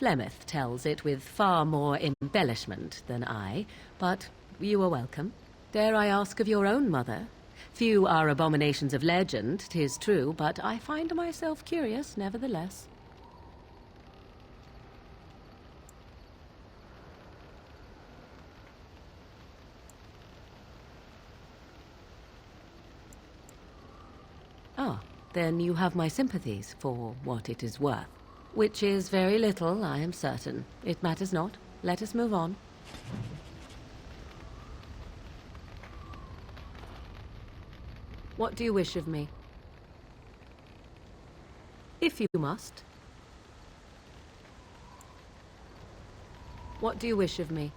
Flemeth tells it with far more embellishment than I, but you are welcome. Dare I ask of your own mother? Few are abominations of legend, 'tis true, but I find myself curious nevertheless. Ah, then you have my sympathies, for what it is worth. Which is very little, I am certain. It matters not. Let us move on. What do you wish of me? If you must. What do you wish of me?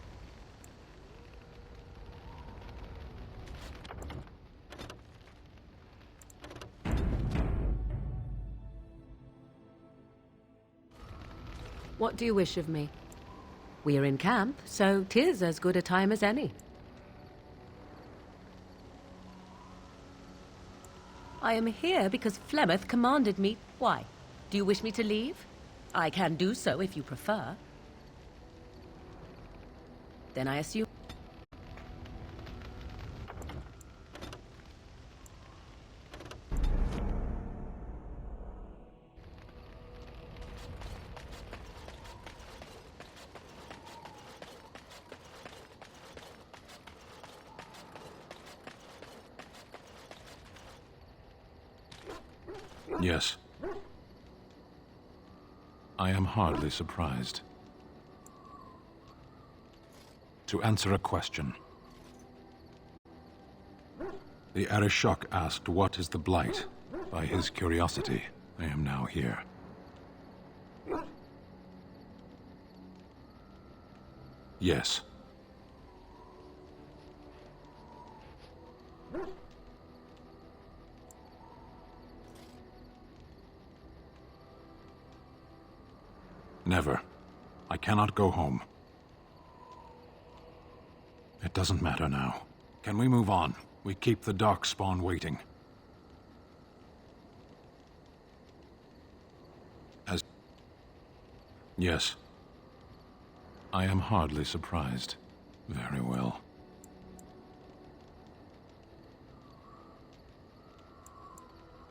What do you wish of me? We are in camp, so 'tis as good a time as any. I am here because Flemeth commanded me. Why? Do you wish me to leave? I can do so if you prefer. Then I assume... Yes. I am hardly surprised. To answer a question. The Arishok asked what is the Blight. By his curiosity, I am now here. Yes. Never. I cannot go home. It doesn't matter now. Can we move on? We keep the Darkspawn waiting. Yes. I am hardly surprised. Very well.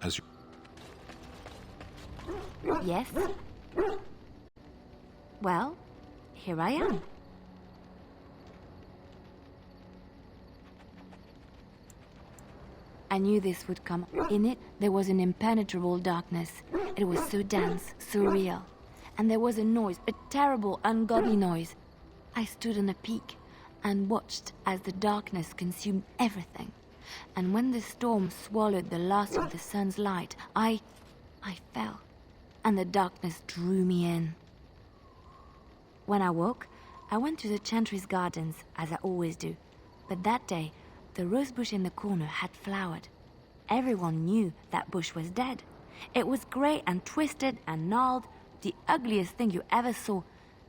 As you... Yes? Well, here I am. I knew this would come. In it, there was an impenetrable darkness. It was so dense, so real. And there was a noise, a terrible, ungodly noise. I stood on a peak and watched as the darkness consumed everything. And when the storm swallowed the last of the sun's light, I fell, and the darkness drew me in. When I woke, I went to the Chantry's gardens, as I always do. But that day, the rosebush in the corner had flowered. Everyone knew that bush was dead. It was grey and twisted and gnarled, the ugliest thing you ever saw.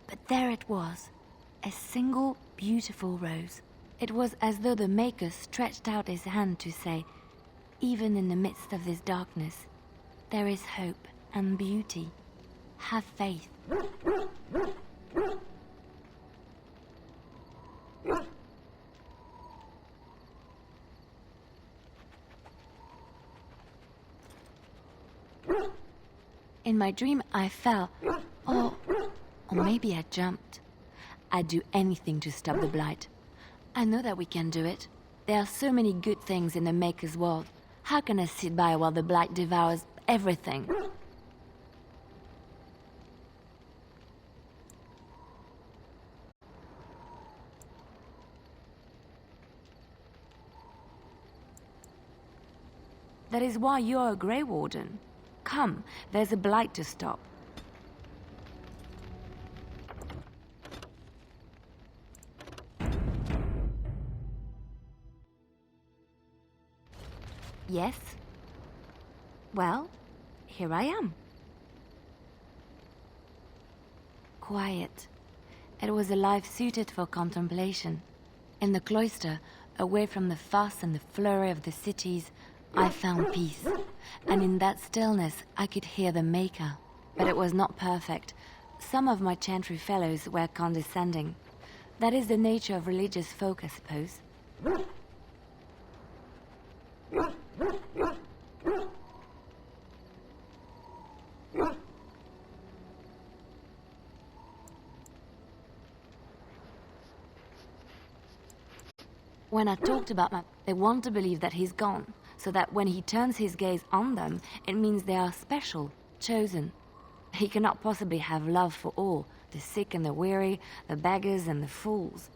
But there it was, a single beautiful rose. It was as though the Maker stretched out his hand to say, even in the midst of this darkness, there is hope and beauty. Have faith. In my dream, I fell, or maybe I jumped. I'd do anything to stop the Blight. I know that we can do it. There are so many good things in the Maker's world. How can I sit by while the Blight devours everything? That is why you're a Grey Warden. Come, there's a Blight to stop. Yes? Well, here I am. Quiet. It was a life suited for contemplation. In the cloister, away from the fuss and the flurry of the cities, I found peace. And in that stillness, I could hear the Maker. But it was not perfect. Some of my chantry fellows were condescending. That is the nature of religious folk, I suppose. When I talked about they want to believe that he's gone, so that when he turns his gaze on them, it means they are special, chosen. He cannot possibly have love for all, the sick and the weary, the beggars and the fools.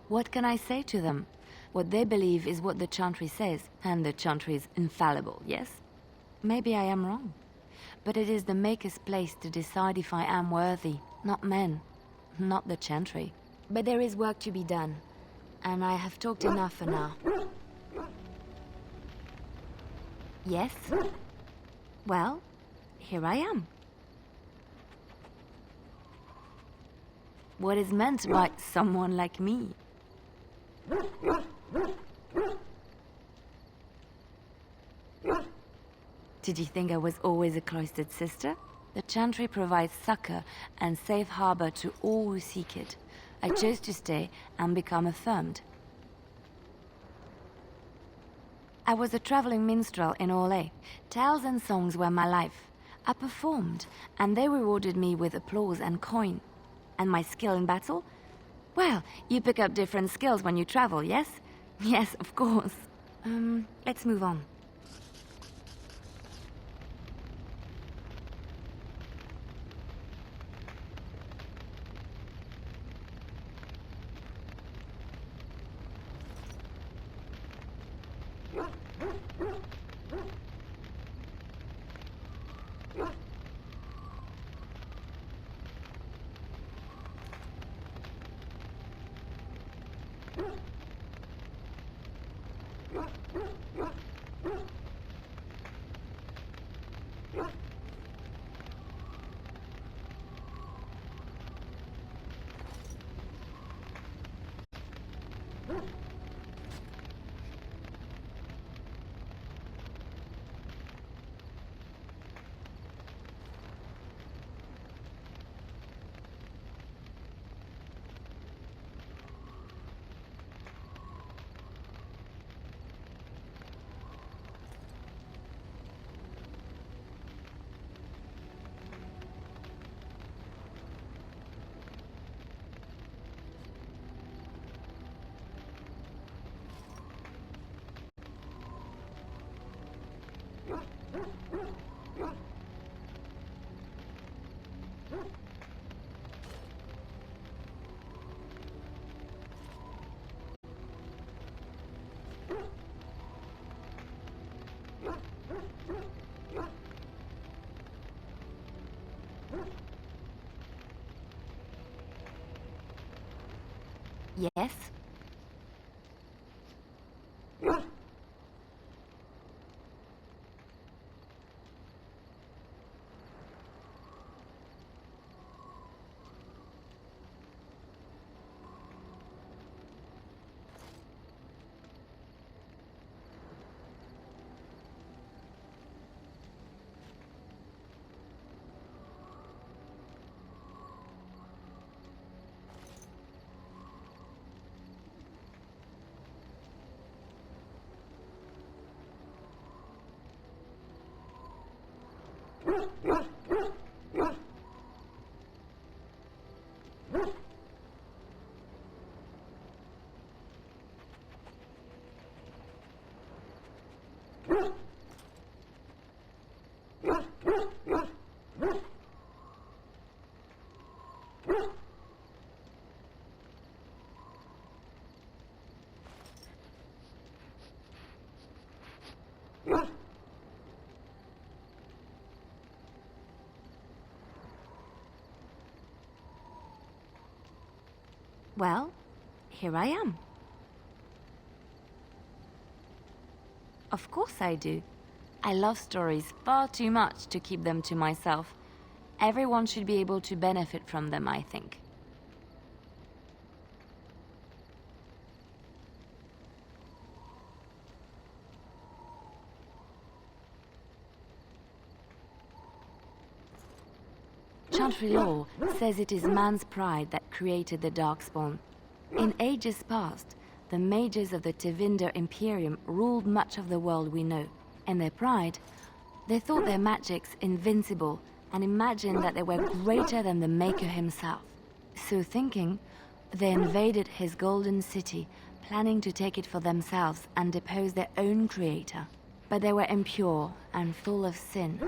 What can I say to them? What they believe is what the chantry says, and the chantry is infallible, yes? Maybe I am wrong. But it is the Maker's place to decide if I am worthy, not men, not the chantry. But there is work to be done, and I have talked enough for now. Yes? Well, here I am. What is meant by someone like me? Did you think I was always a cloistered sister? The chantry provides succor and safe harbor to all who seek it. I chose to stay and become affirmed. I was a traveling minstrel in Orlais. Tales and songs were my life. I performed, and they rewarded me with applause and coin. And my skill in battle? Well, you pick up different skills when you travel, yes? Yes, of course. Let's move on. Yes? Well, here I am. Of course I do. I love stories far too much to keep them to myself. Everyone should be able to benefit from them, I think. Chantry lore says it is man's pride that created the Darkspawn. In ages past, the mages of the Tevinder Imperium ruled much of the world we know. In their pride, they thought their magics invincible and imagined that they were greater than the Maker himself. So thinking, they invaded his golden city, planning to take it for themselves and depose their own creator. But they were impure and full of sin.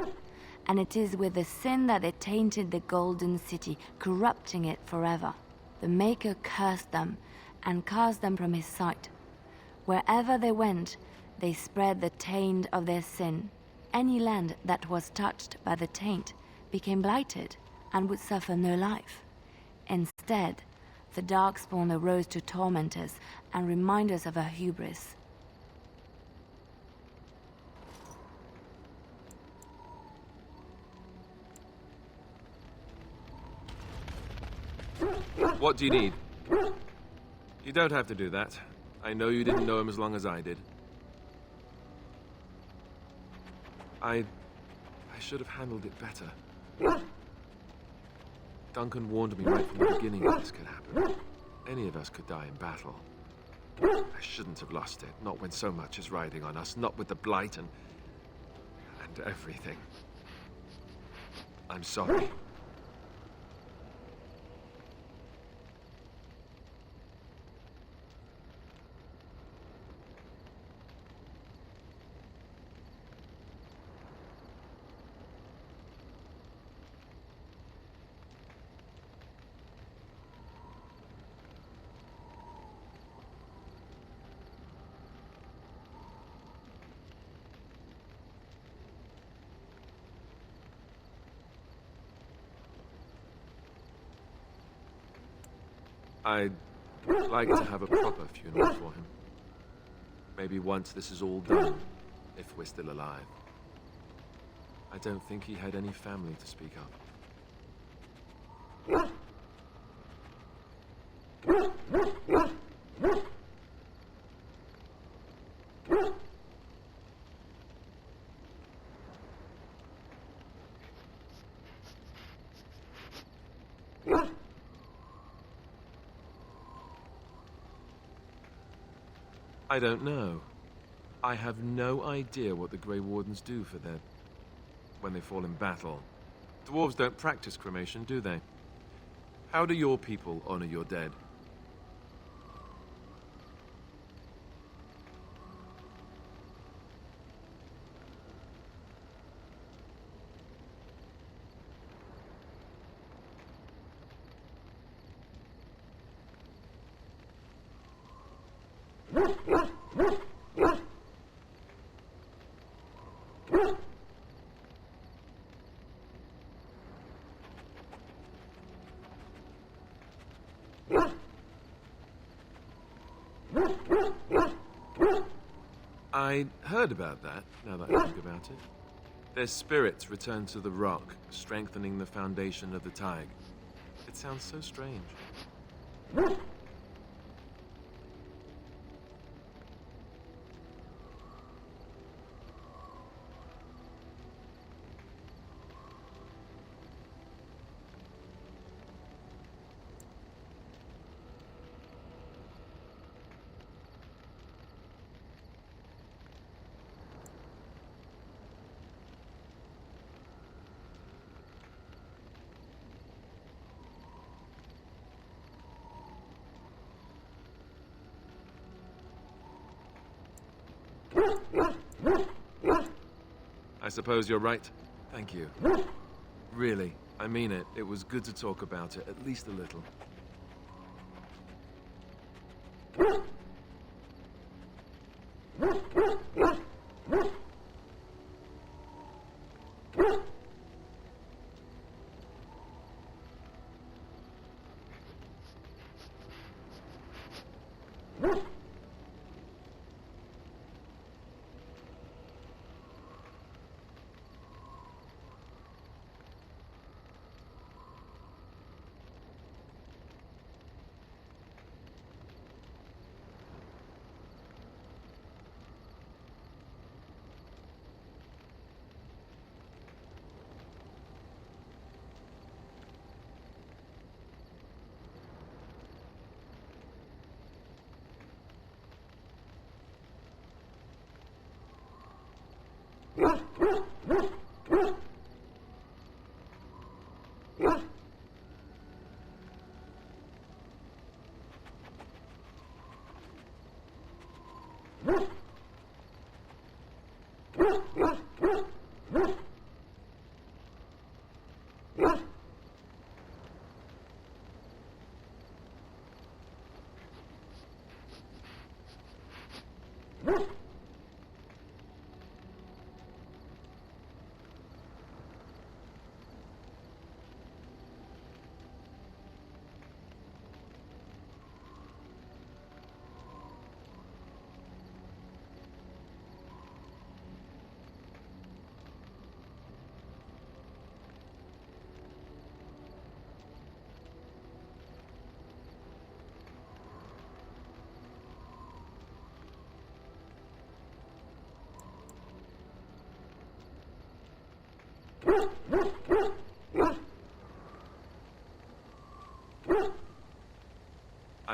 And it is with the sin that they tainted the golden city, corrupting it forever. The Maker cursed them and cast them from his sight. Wherever they went, they spread the taint of their sin. Any land that was touched by the taint became blighted and would suffer no life. Instead, the Darkspawn arose to torment us and remind us of our hubris. What do you need? You don't have to do that. I know you didn't know him as long as I did. I should have handled it better. Duncan warned me right from the beginning that this could happen. Any of us could die in battle. I shouldn't have lost it, not when so much is riding on us, not with the Blight and everything. I'm sorry. I'd like to have a proper funeral for him. Maybe once this is all done, if we're still alive. I don't think he had any family to speak of. I don't know. I have no idea what the Grey Wardens do for their... when they fall in battle. Dwarves don't practice cremation, do they? How do your people honor your dead? I heard about that, now that I think about it. Their spirits return to the rock, strengthening the foundation of the Tig. It sounds so strange. I suppose you're right. Thank you. Really, I mean it. It was good to talk about it, at least a little.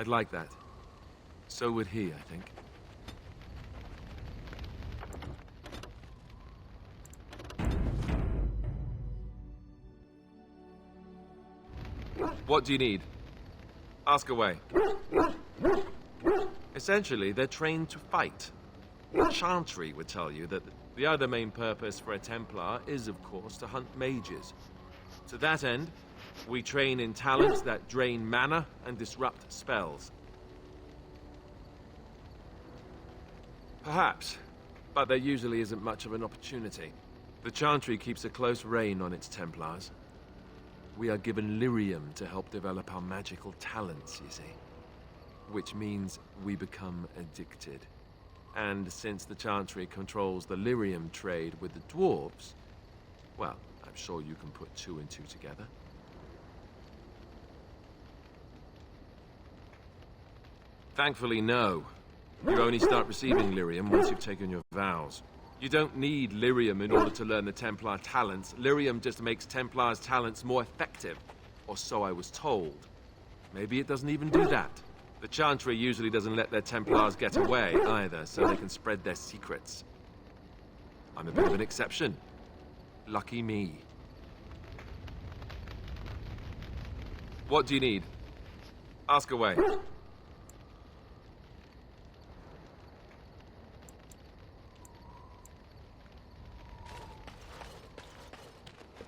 I'd like that. So would he, I think. What do you need? Ask away. Essentially, they're trained to fight. Chantry would tell you that the other main purpose for a Templar is, of course, to hunt mages. To that end, we train in talents that drain mana and disrupt spells. Perhaps, but there usually isn't much of an opportunity. The Chantry keeps a close rein on its Templars. We are given lyrium to help develop our magical talents, you see. Which means we become addicted. And since the Chantry controls the lyrium trade with the dwarves, well, I'm sure you can put two and two together. Thankfully, no. You only start receiving lyrium once you've taken your vows. You don't need lyrium in order to learn the Templar talents. Lyrium just makes Templar's talents more effective. Or so I was told. Maybe it doesn't even do that. The Chantry usually doesn't let their Templars get away either, so they can spread their secrets. I'm a bit of an exception. Lucky me. What do you need? Ask away.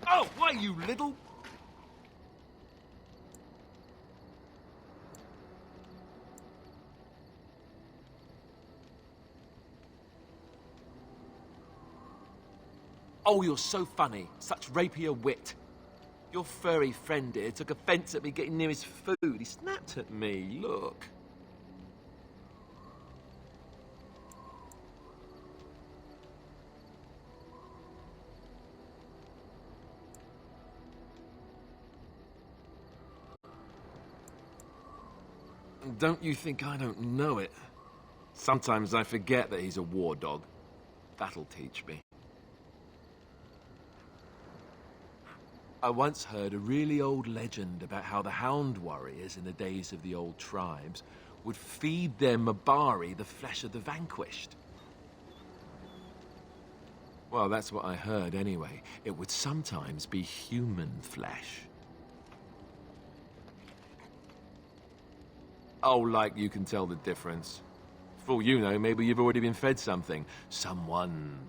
Oh, why, you little... Oh, you're so funny. Such rapier wit. Your furry friend here took offense at me getting near his food. He snapped at me, look. Don't you think I don't know it? Sometimes I forget that he's a war dog. That'll teach me. I once heard a really old legend about how the Hound warriors in the days of the old tribes would feed their Mabari the flesh of the vanquished. Well, that's what I heard anyway. It would sometimes be human flesh. Oh, like you can tell the difference. For all you know, maybe you've already been fed something. Someone.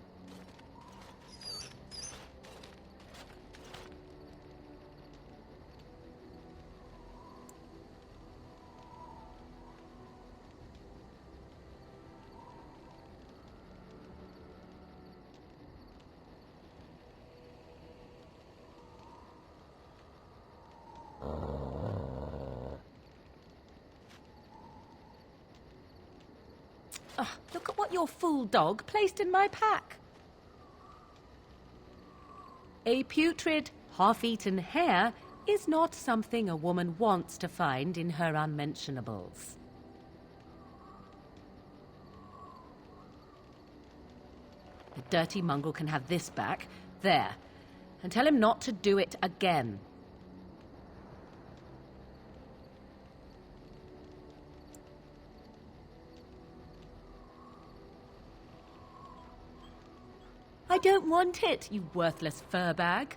Look at what your fool dog placed in my pack. A putrid, half-eaten hare is not something a woman wants to find in her unmentionables. The dirty mongrel can have this back. There. And tell him not to do it again. I don't want it, you worthless fur bag.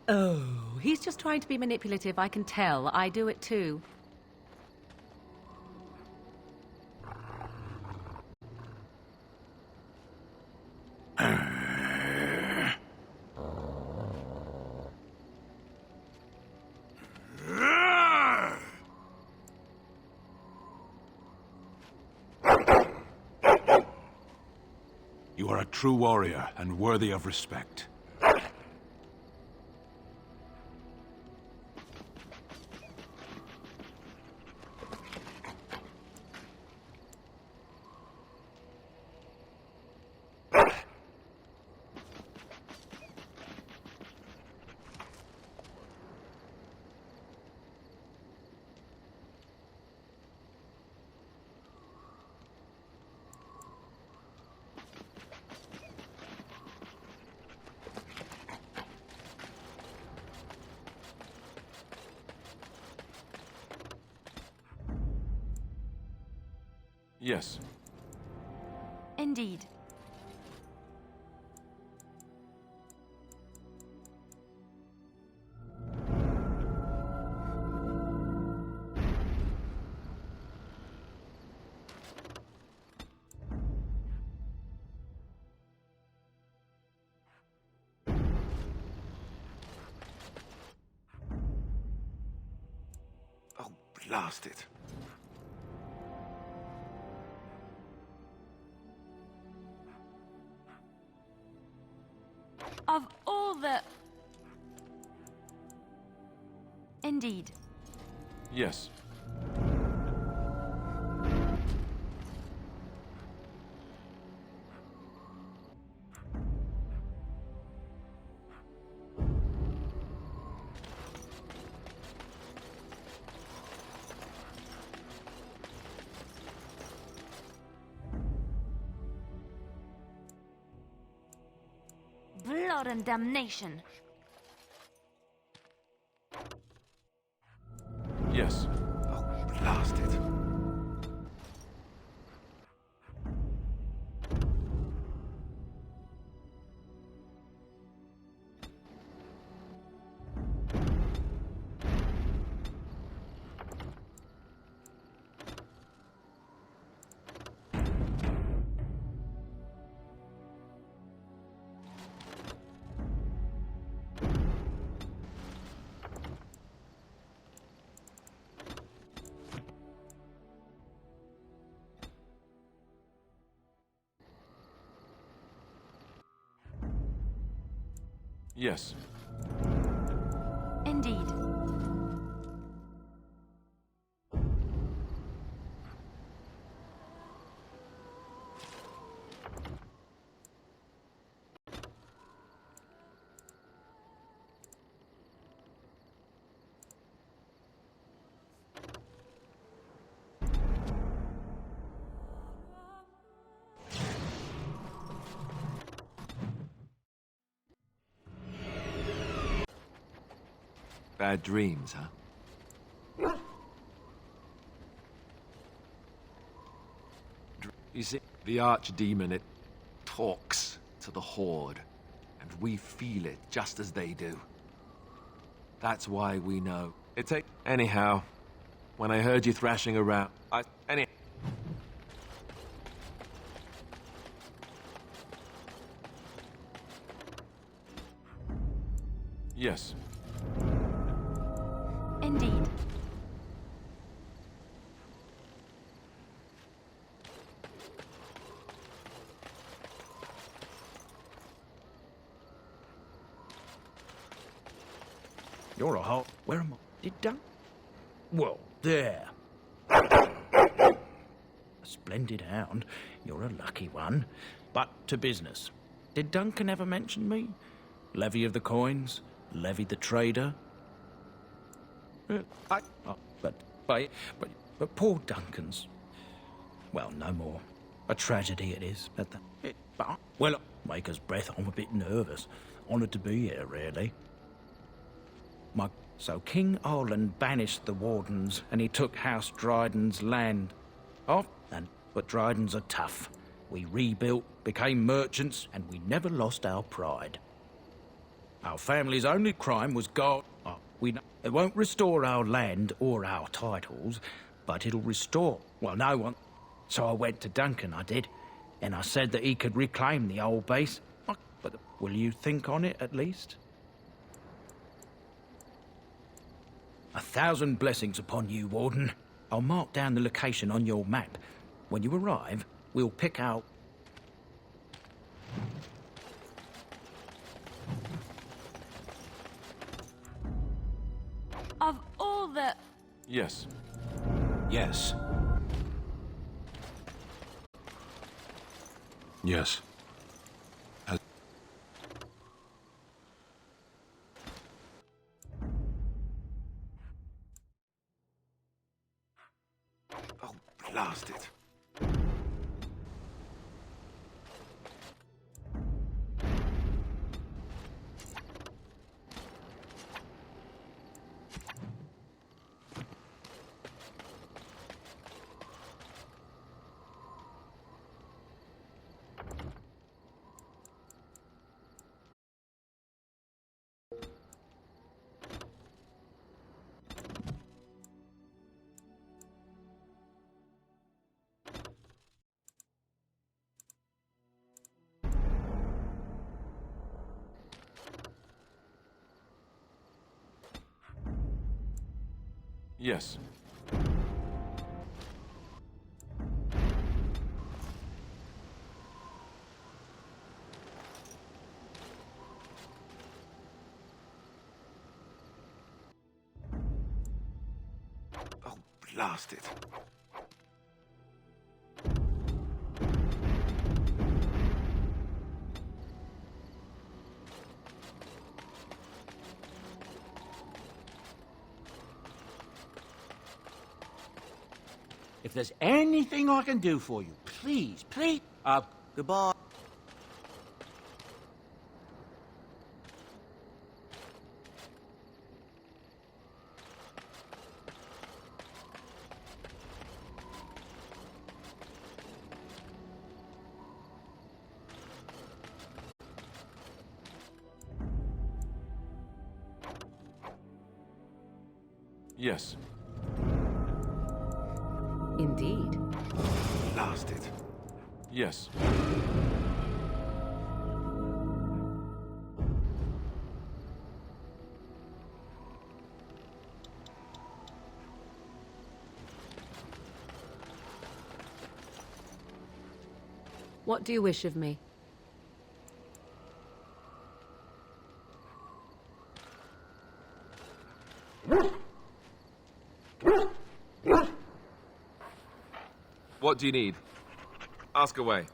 Oh, he's just trying to be manipulative, I can tell. I do it too. You are a true warrior and worthy of respect. Yes. Indeed. Oh, blast it. Of all the... Indeed. Yes. Blood and damnation. Yes. Oh, blast it. Yes. Indeed. Bad dreams, huh? You see, the archdemon, it talks to the Horde, and we feel it just as they do. That's why we know. Anyhow, when I heard you thrashing around, Yes. Indeed. You're a hole. Where am I? Did Dunk? Well, there. A splendid hound. You're a lucky one. But to business. Did Duncan ever mention me? Levy of the coins? Levy the trader? But poor Duncan's... Well, no more. A tragedy it is, but well, Maker's breath, I'm a bit nervous. Honoured to be here, really. So King Arland banished the Wardens, and he took House Dryden's land. But Drydens are tough. We rebuilt, became merchants, and we never lost our pride. Our family's only crime was it won't restore our land or our titles, but it'll restore, well, no one. So I went to Duncan, I did, and I said that he could reclaim the old base. But will you think on it, at least? 1,000 blessings upon you, Warden. I'll mark down the location on your map. When you arrive, we'll pick out... Of all the... Yes. Yes. Yes. Oh, blast it. Yes. Oh, blast it. If there's anything I can do for you, please, please. Goodbye. Yes. Indeed. Blast it. Yes. What do you wish of me? What do you need? Ask away.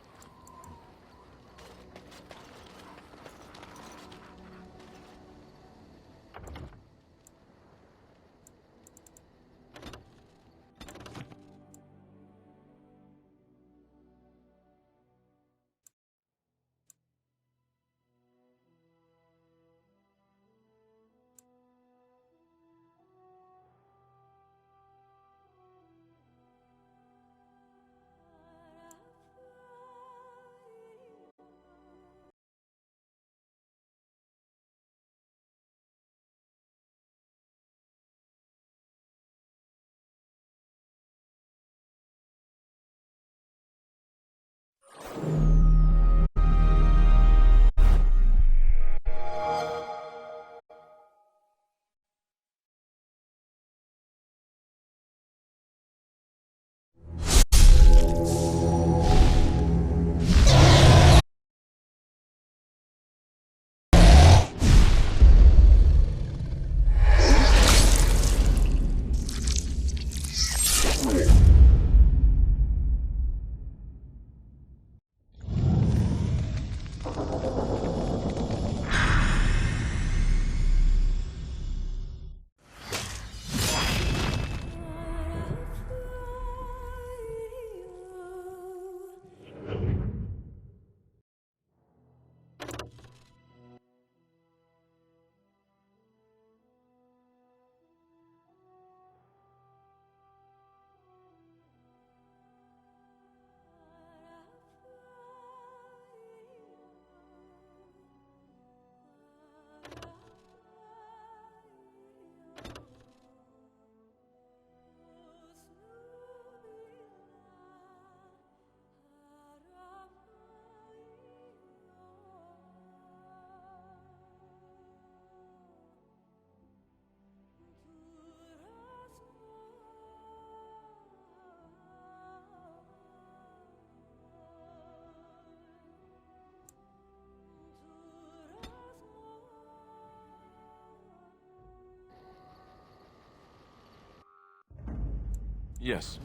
Yes,